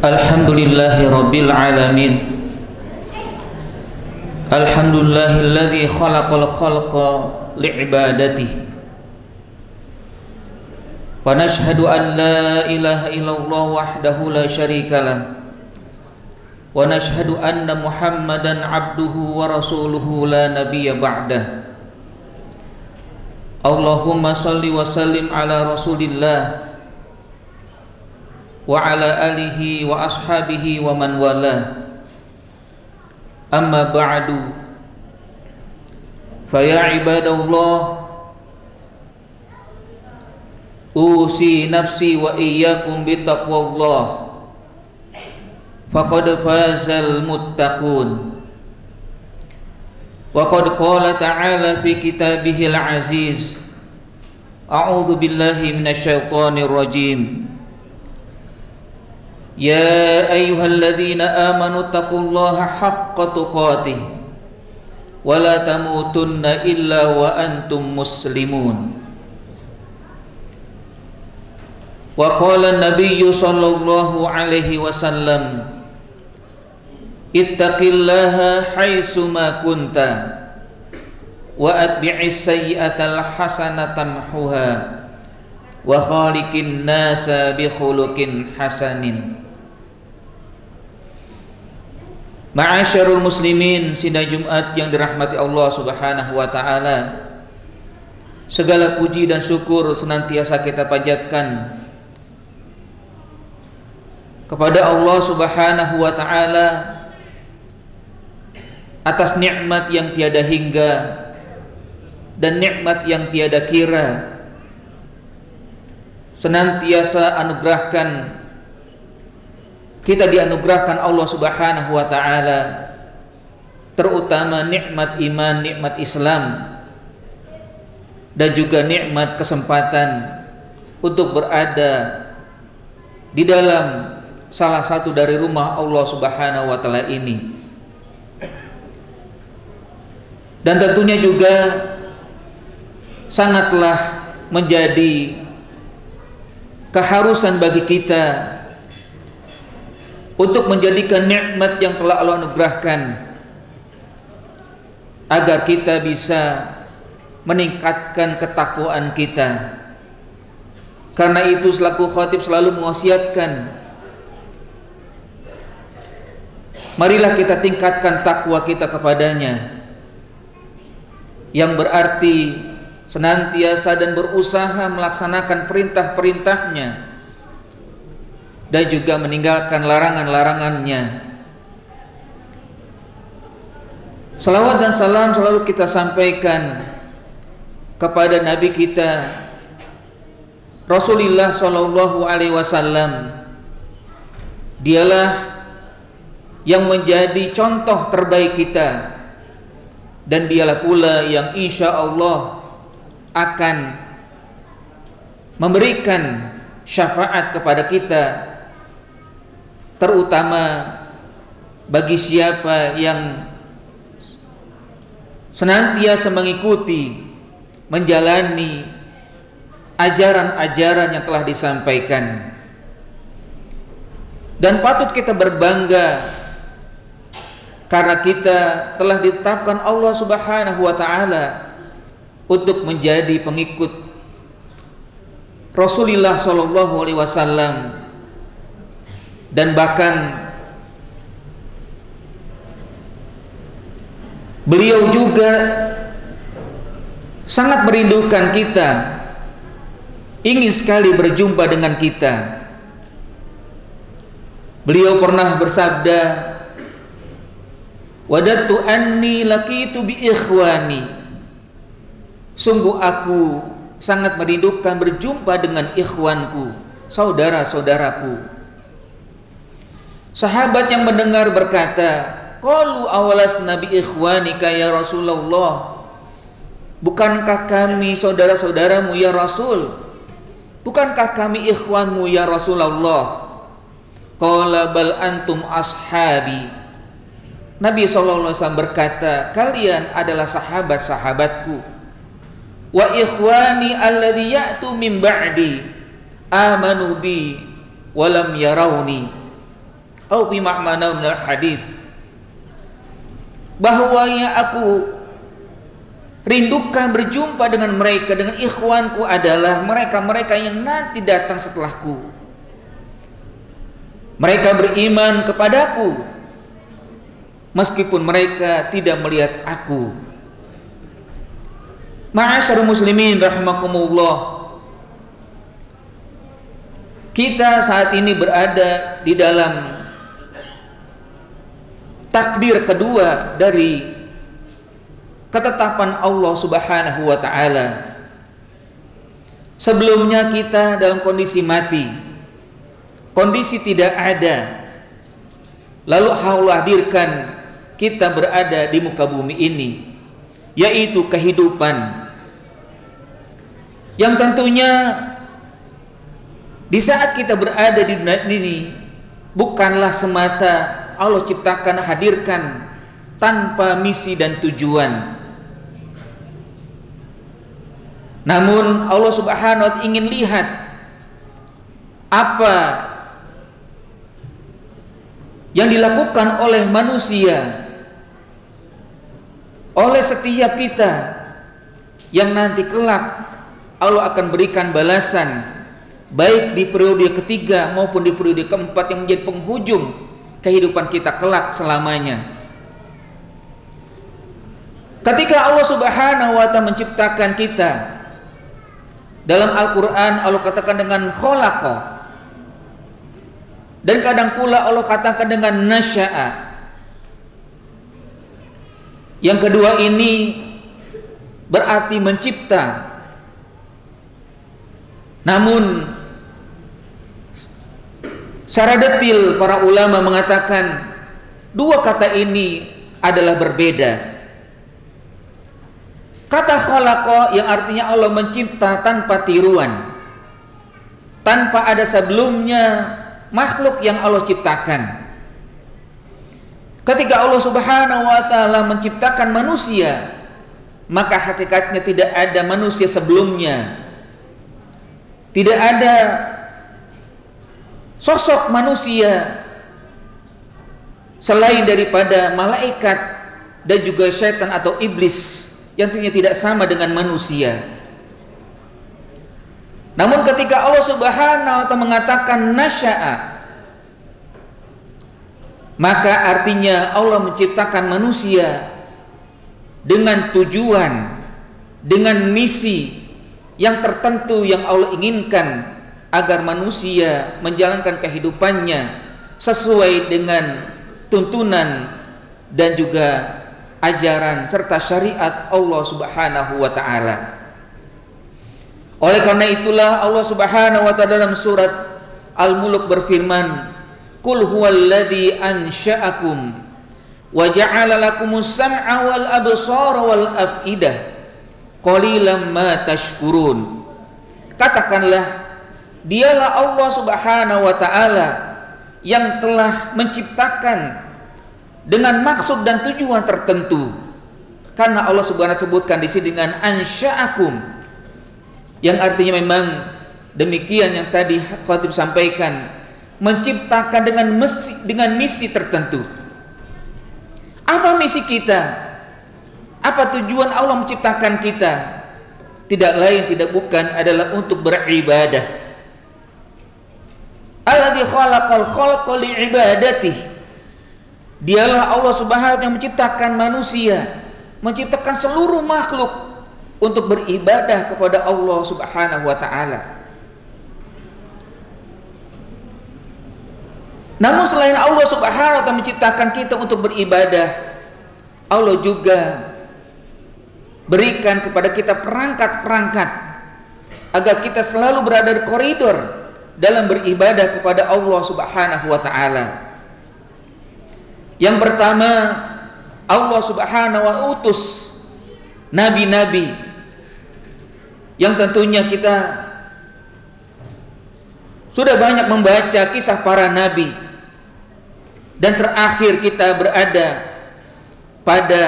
Alhamdulillahi Rabbil Alamin. Alhamdulillahilladzi khalaqal khalqa li'ibadatihi. Wa nashhadu an la ilaha illallah wahdahu la syarikalah. Wa nashhadu anna Muhammadan abduhu wa rasuluhu la nabiyya ba'dah. Allahumma salli wa sallim ala Rasulillah wa ala alihi wa ashabihi wa man wala. Amma ba'du, fa ya ibadallah, usi nafsi wa iyyakum bittaqwallah, faqad fazal muttaqun. Wa qad qala ta'ala fi kitabihil aziz, a'udzu billahi minasyaitonir rajim. Ya ayyuhalladzina amanu taqullaha haqqa tuqatih wa la tamutunna illa wa antum muslimun. Wa qala an-nabiyyu sallallahu alaihi wasallam, ittaqillaha haitsu ma kunta wa atbi'is sayyi'atal hasanata tamhuha wa khaliqin nasa bi khuluqin hasanin. Ma'asyarul muslimin, sidang Jumat yang dirahmati Allah Subhanahu wa taala. Segala puji dan syukur senantiasa kita panjatkan kepada Allah Subhanahu wa taala atas nikmat yang tiada hingga dan nikmat yang tiada kira. Senantiasa anugerahkan, kita dianugerahkan Allah Subhanahu wa taala terutama nikmat iman, nikmat Islam, dan juga nikmat kesempatan untuk berada di dalam salah satu dari rumah Allah Subhanahu wa taala ini. Dan tentunya juga sangatlah menjadi keharusan bagi kita untuk menjadikan nikmat yang telah Allah anugerahkan agar kita bisa meningkatkan ketakwaan kita. Karena itu selaku khatib selalu mewasiatkan, marilah kita tingkatkan takwa kita kepadanya, yang berarti senantiasa dan berusaha melaksanakan perintah-perintahnya dan juga meninggalkan larangan-larangannya. Salawat dan salam selalu kita sampaikan kepada Nabi kita Rasulullah Shallallahu Alaihi Wasallam. Dialah yang menjadi contoh terbaik kita, dan dialah pula yang insya Allah akan memberikan syafaat kepada kita, terutama bagi siapa yang senantiasa mengikuti, menjalani ajaran-ajaran yang telah disampaikan. Dan patut kita berbangga karena kita telah ditetapkan Allah Subhanahu wa taala untuk menjadi pengikut Rasulullah sallallahu alaihi wasallam, dan bahkan beliau juga sangat merindukan kita, ingin sekali berjumpa dengan kita. Beliau pernah bersabda, wadattu anni laqitu bi ikhwani, sungguh aku sangat merindukan berjumpa dengan ikhwanku, saudara-saudaraku. Sahabat yang mendengar berkata, qalu awalas nabi ikhwanika ya Rasulullah, bukankah kami saudara-saudaramu ya Rasul? Bukankah kami ikhwanmu ya Rasulullah? Qala bal antum ashabi. Nabi SAW berkata, kalian adalah sahabat-sahabatku. Wa ikhwani alladhi ya'tu min ba'di amanu bi walam yarawni. au fi ma'mana minal hadits, bahwa yang aku rindukan berjumpa dengan mereka, dengan ikhwanku adalah mereka-mereka yang nanti datang setelahku. Mereka beriman kepadaku meskipun mereka tidak melihat aku. Ma'asyarul muslimin rahimakumullah, kita saat ini berada di dalam takdir kedua dari ketetapan Allah Subhanahu wa taala. Sebelumnya kita dalam kondisi mati, kondisi tidak ada. Lalu Allah hadirkan kita berada di muka bumi ini, yaitu kehidupan yang tentunya di saat kita berada di dunia ini bukanlah semata Allah ciptakan, hadirkan tanpa misi dan tujuan. Namun Allah Subhanahu wa ta'ala ingin lihat apa yang dilakukan oleh manusia, oleh setiap kita, yang nanti kelak Allah akan berikan balasan, baik di periode ketiga maupun di periode keempat yang menjadi penghujung kehidupan kita kelak selamanya. Ketika Allah Subhanahu wa ta'ala menciptakan kita, dalam Al-Quran Allah katakan dengan kholaqa, dan kadang pula Allah katakan dengan nasya'a. Yang kedua ini berarti mencipta. Namun secara detil para ulama mengatakan dua kata ini adalah berbeda. Kata khalaqa yang artinya Allah mencipta tanpa tiruan, tanpa ada sebelumnya makhluk yang Allah ciptakan. Ketika Allah Subhanahu wa ta'ala menciptakan manusia, maka hakikatnya tidak ada manusia sebelumnya, tidak ada sosok manusia selain daripada malaikat dan juga syaitan atau iblis yang tentunya tidak sama dengan manusia. Namun ketika Allah Subhanahu wa ta'ala mengatakan nasya'a, maka artinya Allah menciptakan manusia dengan tujuan, dengan misi yang tertentu yang Allah inginkan agar manusia menjalankan kehidupannya sesuai dengan tuntunan dan juga ajaran serta syariat Allah Subhanahu wa ta'ala. Oleh karena itulah Allah Subhanahu wa ta'ala dalam surat Al-Mulk berfirman, "Qul huwallazi ansha'akum wa ja'ala lakumus sam'a wal absara wal af'idah qalilan ma tashkurun." Katakanlah, dialah Allah Subhanahu wa ta'ala yang telah menciptakan dengan maksud dan tujuan tertentu. Karena Allah Subhanahu sebutkan di sini dengan ansya'akum, yang artinya memang demikian yang tadi khatib sampaikan, menciptakan dengan misi tertentu. Apa misi kita? Apa tujuan Allah menciptakan kita? Tidak lain tidak bukan adalah untuk beribadah. Alladzi khalaqal khalqa li'ibadatihi. Dialah Allah Subhanahu wa ta'ala yang menciptakan manusia, menciptakan seluruh makhluk untuk beribadah kepada Allah Subhanahu wa ta'ala. Namun selain Allah Subhanahu wa ta'ala menciptakan kita untuk beribadah, Allah juga berikan kepada kita perangkat-perangkat agar kita selalu berada di koridor dalam beribadah kepada Allah Subhanahu wa ta'ala. Yang pertama, Allah Subhanahu wa ta'ala utus nabi-nabi yang tentunya kita sudah banyak membaca kisah para nabi, dan terakhir kita berada pada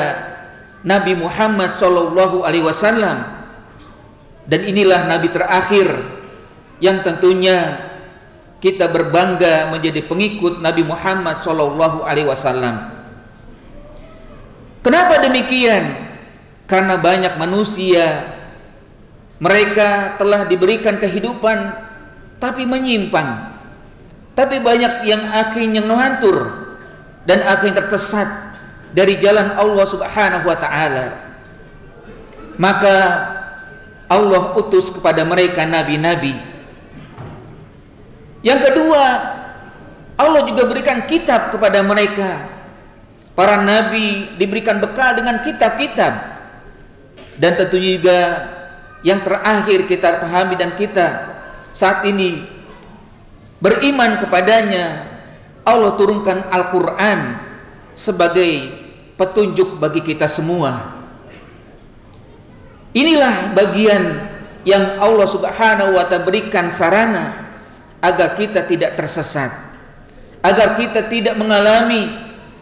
Nabi Muhammad sallallahu alaihi wasallam, dan inilah nabi terakhir yang tentunya kita berbangga menjadi pengikut Nabi Muhammad SAW. Kenapa demikian? Karena banyak manusia, mereka telah diberikan kehidupan tapi menyimpang, tapi banyak yang akhirnya ngelantur dan akhirnya tersesat dari jalan Allah Subhanahu wa Ta'ala. Maka Allah utus kepada mereka nabi-nabi. Yang kedua, Allah juga berikan kitab kepada mereka. Para nabi diberikan bekal dengan kitab-kitab. Dan tentunya juga yang terakhir kita pahami dan kita saat ini beriman kepadanya, Allah turunkan Al-Quran sebagai petunjuk bagi kita semua. Inilah bagian yang Allah Subhanahu wa Ta'ala berikan sarana agar kita tidak tersesat, agar kita tidak mengalami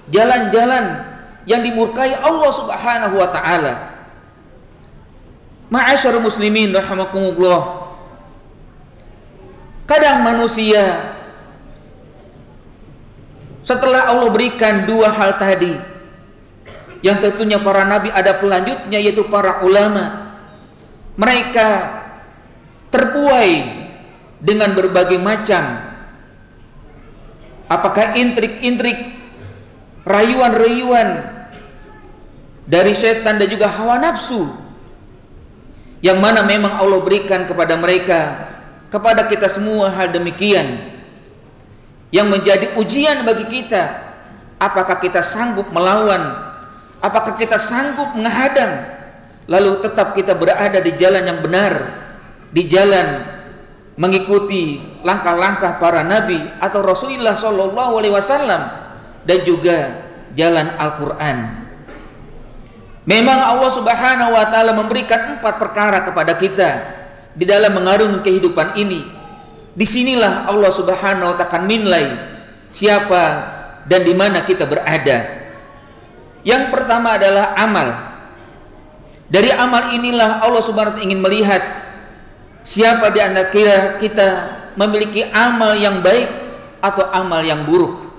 jalan-jalan yang dimurkai Allah Subhanahu wa Ta'ala. Ma'asyarul muslimin rahimakumullah, kadang manusia setelah Allah berikan dua hal tadi, yang tentunya para nabi ada pelanjutnya, yaitu para ulama, mereka terbuai dengan berbagai macam apakah intrik-intrik, rayuan-rayuan dari setan dan juga hawa nafsu, yang mana memang Allah berikan kepada mereka, kepada kita semua hal demikian, yang menjadi ujian bagi kita. Apakah kita sanggup melawan, apakah kita sanggup menghadang, lalu tetap kita berada di jalan yang benar, di jalan mengikuti langkah-langkah para nabi atau Rasulullah SAW, dan juga jalan Al-Quran. Memang Allah Subhanahu wa Ta'ala memberikan 4 perkara kepada kita di dalam mengarungi kehidupan ini. Disinilah Allah Subhanahu wa Ta'ala akan menilai siapa dan di mana kita berada. Yang pertama adalah amal. Dari amal inilah Allah Subhanahu wa Ta'ala ingin melihat siapa di antara kita memiliki amal yang baik atau amal yang buruk.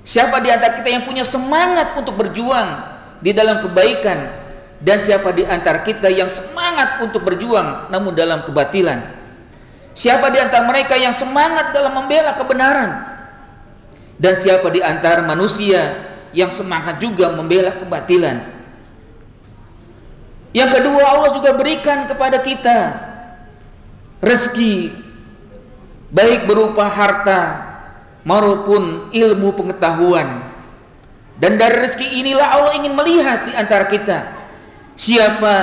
Siapa di antara kita yang punya semangat untuk berjuang di dalam kebaikan, dan siapa di antara kita yang semangat untuk berjuang namun dalam kebatilan. Siapa di antara mereka yang semangat dalam membela kebenaran, dan siapa di antara manusia yang semangat juga membela kebatilan. Yang kedua, Allah juga berikan kepada kita rezeki, baik berupa harta maupun ilmu pengetahuan. Dan dari rezeki inilah Allah ingin melihat di antara kita siapa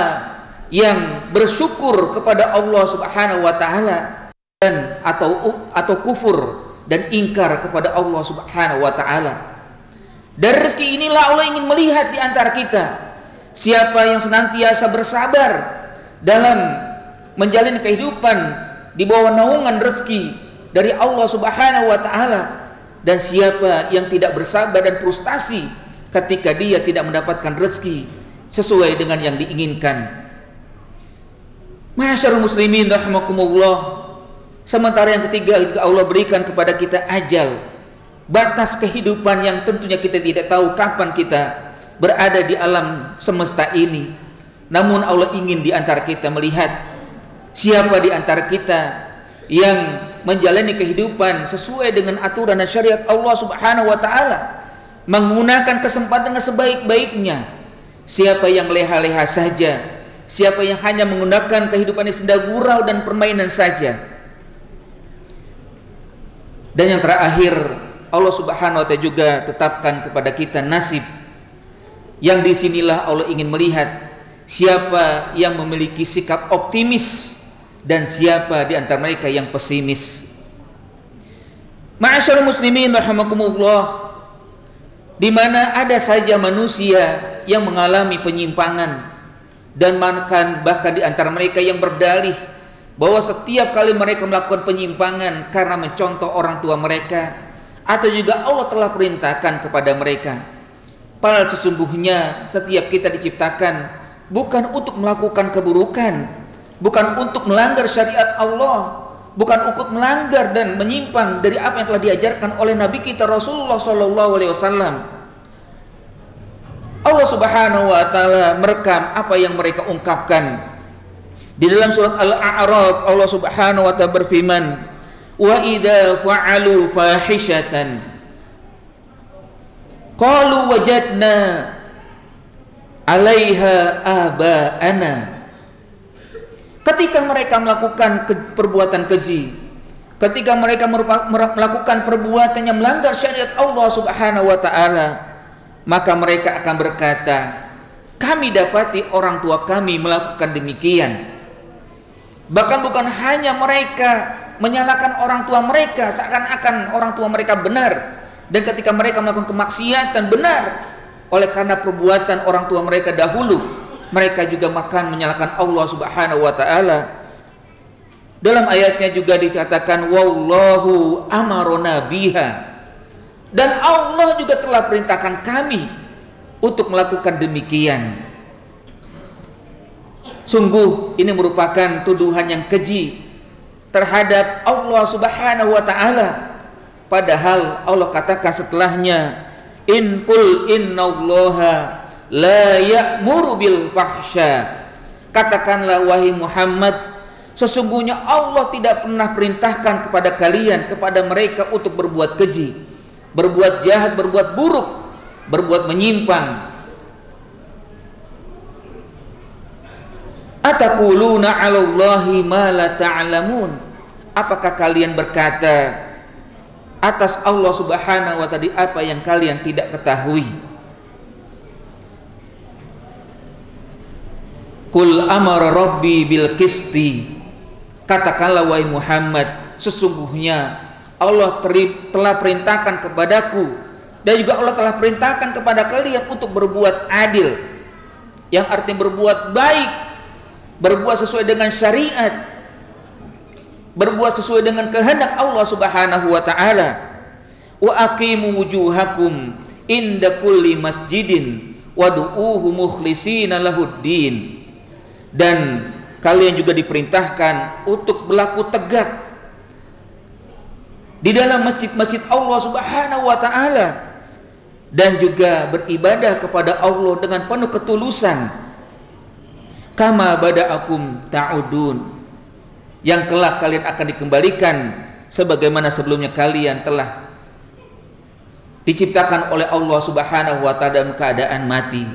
yang bersyukur kepada Allah Subhanahu wa Ta'ala dan atau kufur dan ingkar kepada Allah Subhanahu wa Ta'ala. Dari rezeki inilah Allah ingin melihat di antara kita siapa yang senantiasa bersabar dalam menjalani kehidupan di bawah naungan rezeki dari Allah Subhanahu wa Ta'ala, dan siapa yang tidak bersabar dan frustasi ketika dia tidak mendapatkan rezeki sesuai dengan yang diinginkan. Ma'asyarul muslimin rahimakumullah. Sementara yang ketiga juga Allah berikan kepada kita ajal, batas kehidupan yang tentunya kita tidak tahu kapan kita berada di alam semesta ini. Namun Allah ingin di antara kita melihat siapa di antara kita yang menjalani kehidupan sesuai dengan aturan dan syariat Allah Subhanahu wa Ta'ala, menggunakan kesempatan dengan sebaik-baiknya. Siapa yang leha-leha saja, siapa yang hanya menggunakan kehidupan ini senda gurau dan permainan saja. Dan yang terakhir, Allah Subhanahu wa Ta'ala juga tetapkan kepada kita nasib, yang disinilah Allah ingin melihat siapa yang memiliki sikap optimis dan siapa di antara mereka yang pesimis. Ma'asyarul muslimin rahimakumullah, di mana ada saja manusia yang mengalami penyimpangan, dan bahkan di antara mereka yang berdalih bahwa setiap kali mereka melakukan penyimpangan karena mencontoh orang tua mereka, atau juga Allah telah perintahkan kepada mereka. Padahal sesungguhnya setiap kita diciptakan bukan untuk melakukan keburukan, bukan untuk melanggar syariat Allah, bukan ikut melanggar dan menyimpang dari apa yang telah diajarkan oleh Nabi kita Rasulullah SAW. Allah Subhanahu wa taala merekam apa yang mereka ungkapkan. Di dalam surat Al-A'raf Allah Subhanahu wa taala berfirman, "Wa idza fa'alu fahishatan qalu wajadna 'alaiha aba'ana." Ketika mereka melakukan perbuatan keji, ketika mereka melakukan perbuatan yang melanggar syariat Allah Subhanahu wa taala, maka mereka akan berkata, kami dapati orang tua kami melakukan demikian. Bahkan bukan hanya mereka menyalahkan orang tua mereka seakan-akan orang tua mereka benar, dan ketika mereka melakukan kemaksiatan benar oleh karena perbuatan orang tua mereka dahulu, mereka juga makan menyalahkan Allah Subhanahu wa taala. Dalam ayatnya juga dikatakan wallahu amarona biha, dan Allah juga telah perintahkan kami untuk melakukan demikian. Sungguh ini merupakan tuduhan yang keji terhadap Allah Subhanahu wa taala, padahal Allah katakan setelahnya, in qul innallaha la ya'muru bil fahsya. Katakanlah wahai Muhammad, sesungguhnya Allah tidak pernah perintahkan kepada kalian, kepada mereka untuk berbuat keji, berbuat jahat, berbuat buruk, berbuat menyimpang. Ataquluna 'alallahi ma la ta'lamun. Apakah kalian berkata atas Allah Subhanahu wa taala apa yang kalian tidak ketahui? Qul amara rabbi bil qisti. Katakanlah wahai Muhammad, sesungguhnya Allah telah perintahkan kepadaku, dan juga Allah telah perintahkan kepada kalian untuk berbuat adil, yang artinya berbuat baik, berbuat sesuai dengan syariat, berbuat sesuai dengan kehendak Allah Subhanahu wa taala. Wa aqimu wujuhakum inda kulli masjidin wad'uuhu mukhlishina lahuddin. Dan kalian juga diperintahkan untuk berlaku tegak di dalam masjid-masjid Allah Subhanahu wa taala, dan juga beribadah kepada Allah dengan penuh ketulusan. Kama bada'akum ta'udun, yang kelak kalian akan dikembalikan sebagaimana sebelumnya kalian telah diciptakan oleh Allah Subhanahu wa taala dalam keadaan mati.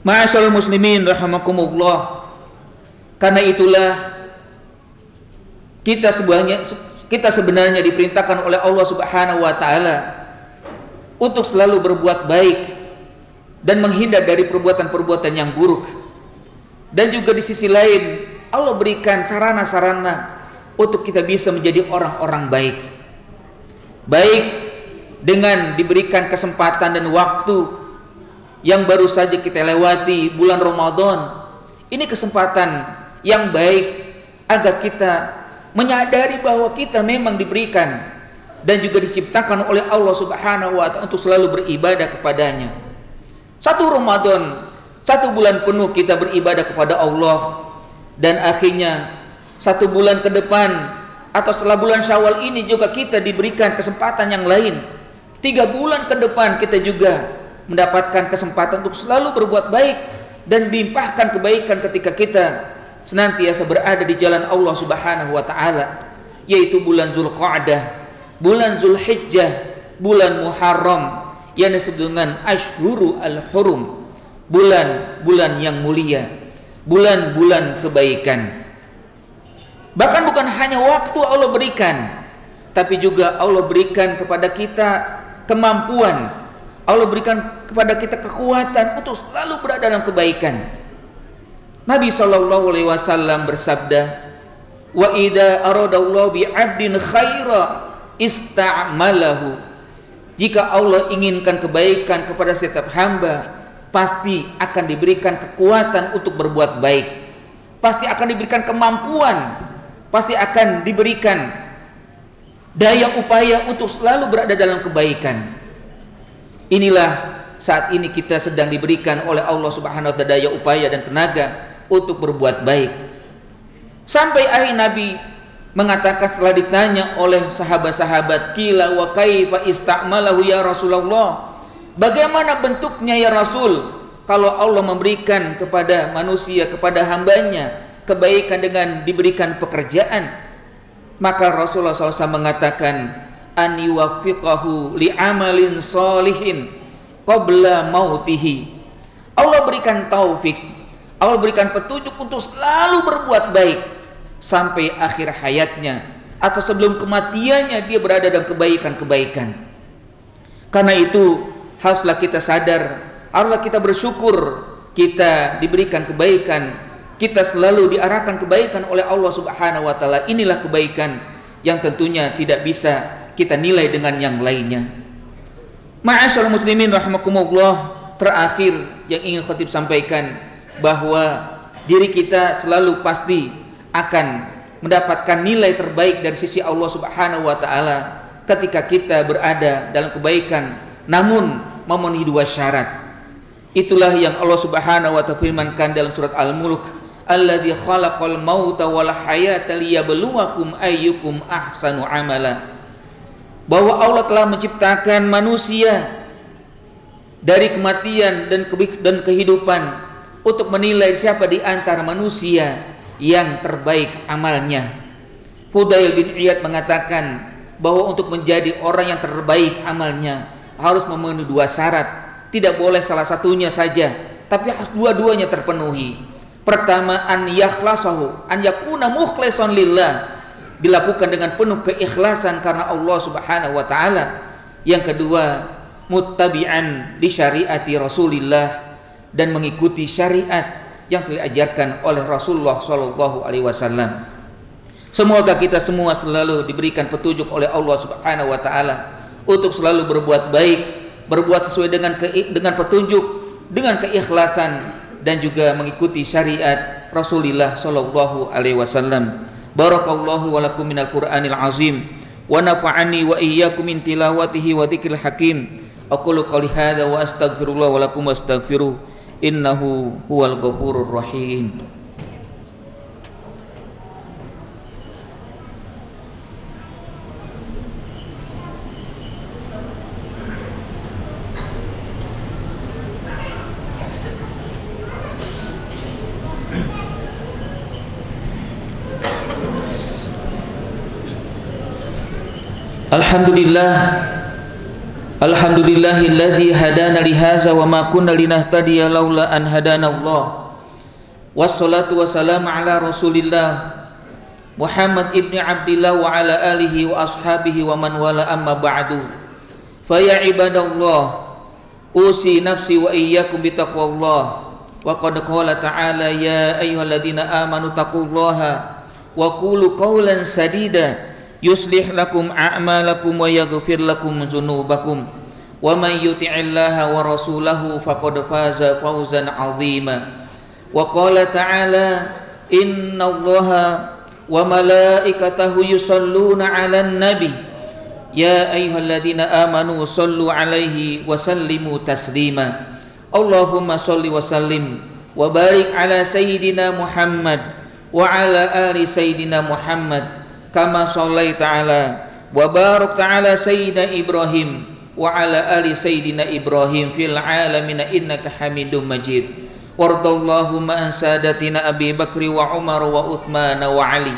Ma'asyiral muslimin rahimakumullah, karena itulah kita sebenarnya diperintahkan oleh Allah Subhanahu wa taala untuk selalu berbuat baik dan menghindar dari perbuatan-perbuatan yang buruk. Dan juga di sisi lain Allah berikan sarana-sarana untuk kita bisa menjadi orang-orang baik, baik dengan diberikan kesempatan dan waktu yang baru saja kita lewati, bulan Ramadan. Ini kesempatan yang baik agar kita menyadari bahwa kita memang diberikan dan juga diciptakan oleh Allah Subhanahu wa taala untuk selalu beribadah kepadanya. Satu Ramadan, satu bulan penuh kita beribadah kepada Allah, dan akhirnya satu bulan ke depan atau setelah bulan Syawal ini juga kita diberikan kesempatan yang lain. 3 bulan ke depan kita juga mendapatkan kesempatan untuk selalu berbuat baik dan dilimpahkan kebaikan ketika kita senantiasa berada di jalan Allah Subhanahu wa taala, yaitu bulan Zulqa'dah, bulan Zulhijjah, bulan Muharram yang disebut dengan Ashhuru al-Hurum, bulan-bulan yang mulia, bulan-bulan kebaikan. Bahkan bukan hanya waktu Allah berikan, tapi juga Allah berikan kepada kita kemampuan, Allah berikan kepada kita kekuatan untuk selalu berada dalam kebaikan. Nabi SAW bersabda, wa idza aradallahu bi 'abdin khaira ista'malahu. Jika Allah inginkan kebaikan kepada setiap hamba, pasti akan diberikan kekuatan untuk berbuat baik, pasti akan diberikan kemampuan, pasti akan diberikan daya upaya untuk selalu berada dalam kebaikan. Inilah saat ini kita sedang diberikan oleh Allah Subhanahu wa taala daya upaya dan tenaga untuk berbuat baik. Sampai akhir Nabi mengatakan setelah ditanya oleh sahabat-sahabat, qila wa kaifa ista'malahu ya Rasulullah, bagaimana bentuknya ya Rasul kalau Allah memberikan kepada manusia, kepada hambanya kebaikan dengan diberikan pekerjaan? Maka Rasulullah SAW mengatakan, an yuwaffiqahu li'amalin solihin qabla mautihi. Allah berikan taufik, Allah berikan petunjuk untuk selalu berbuat baik sampai akhir hayatnya, atau sebelum kematiannya dia berada dalam kebaikan-kebaikan. Karena itu haruslah kita sadar, haruslah kita bersyukur kita diberikan kebaikan, kita selalu diarahkan kebaikan oleh Allah Subhanahu wa taala. Inilah kebaikan yang tentunya tidak bisa kita nilai dengan yang lainnya. Ma'asyiral muslimin rahimakumullah, terakhir yang ingin khatib sampaikan bahwa diri kita selalu pasti akan mendapatkan nilai terbaik dari sisi Allah Subhanahu wa taala ketika kita berada dalam kebaikan, namun memenuhi dua syarat. Itulah yang Allah Subhanahu wa taala firmankan dalam surat Al-Mulk, alladzi khalaqal mauta wal hayata liyabluwakum ayyukum ahsanu amala. Bahwa Allah telah menciptakan manusia dari kematian dan kehidupan untuk menilai siapa di antara manusia yang terbaik amalnya. Fudail bin Iyad mengatakan bahwa untuk menjadi orang yang terbaik amalnya harus memenuhi dua syarat. Tidak boleh salah satunya saja, tapi harus dua-duanya terpenuhi. Pertama, an yakhlasahu, an yakuna mukhlishan lillah, dilakukan dengan penuh keikhlasan karena Allah Subhanahu wa taala. Yang kedua, muttabi'an li syariati Rasulillah, dan mengikuti syariat yang telah diajarkan oleh Rasulullah sallallahu alaihi wasallam. Semoga kita semua selalu diberikan petunjuk oleh Allah Subhanahu wa taala untuk selalu berbuat baik, berbuat sesuai dengan petunjuk, dengan keikhlasan, dan juga mengikuti syariat Rasulullah sallallahu alaihi wasallam. Barakallahu wa lakum minal Qur'anil azim wa nafa'ani wa iyyakum min tilawatihi wa dzikril hakim. Aqulu qouli hadza wa astaghfirullah wa lakum wastaghfiruh innahu huwal ghafurur rahim. Alhamdulillahillazi hadana lihaza wa ma kunna linahtadiya laula an hadana Allah. Wassalatu wassalamu ala Rasulillah Muhammad ibni Abdillah wa ala alihi wa ashabihi wa man wala, amma ba'du. Fa ya ibadallah, usi nafsi wa iyyakum bitaqwallah. Wa qad qala ta'ala ya ayyuhalladzina amanu taqullaha wa qulu qawlan sadida yuslih lakum a'malakum wa yaghfir lakum dzunubakum wa may yuti'illaha wa rasulahu faqad faza fawzan 'azima. Wa qala ta'ala innallaha wa malaikatahu yusalluna 'alan nabi ya ayyuhalladzina amanu sallu 'alaihi wa sallimu taslima. Allahumma salli wa sallim wa barik ala sayyidina Muhammad wa ala ali sayyidina Muhammad kama shallaita ala wa barakta ala sayyidina Ibrahim wa ala ali sayyidina Ibrahim fil alamin innaka Hamidum Majid. Wardallahumma an sadatina Abi Bakri wa Umar wa Uthman wa Ali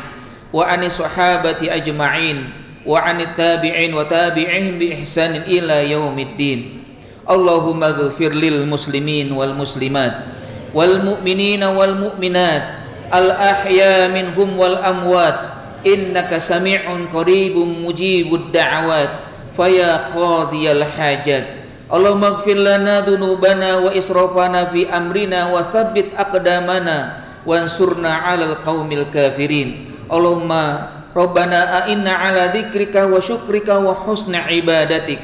wa anis sahabati ajma'in wa anit tabi'in wa tabi'ihim bi ihsanin ila yaumiddin. Allahumma ighfir lil muslimin wal muslimat wal mu'minina wal mu'minat al ahya minhum wal amwat innaka sami'un qaribun mujibud da'awat faya qadiyal hajat. Allahumma ighfir lana dhunubana wa israfana fi amrina wa tsabbit aqdamana wansurna 'alal qaumil kafirin. Allahumma rabbana a'inna 'ala dzikrika wa syukrika wa husni ibadatik.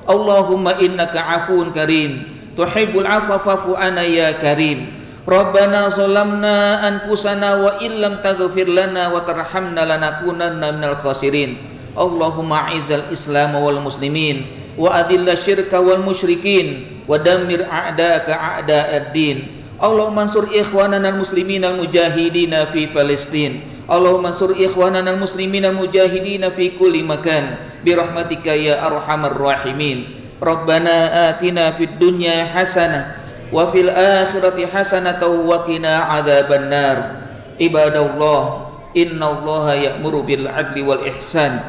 Allahumma innaka 'afuwun karim tuhibbul 'afwa fa'fu 'anna ya karim. Rabbana zalamna anfusana wa illam taghfir lana wa tarhamna lanakunanna minal khasirin. Allahumma a'izal islam wal muslimin wa adilla syirka wal musyrikin wa dammir a'da'aka a'da'ad din. Allahumma ansur ikhwanana al muslimin al mujahidina fi Palestin Allahumma ansur ikhwanana al-muslimin al-mujahidin fi kulli makan bi rahmatika ya arhamar rahimin. Rabbana atina fid dunya hasanah wa fil akhirati hasanah wa qina adzabannar. Ibadallah, innallaha ya'muru bil adli wal ihsan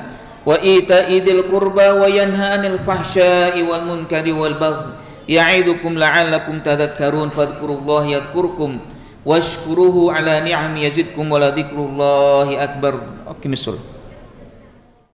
wa ita'i dzil qurba wa yanha 'anil fahsya'i wal munkari wal baghi ya'idukum la'allakum tadhakkarun. Fadhkurullaha yadhkurkum washkuruhu ala ni'ami yazidkum wa la dzikrullahi akbar. Aqimissalah.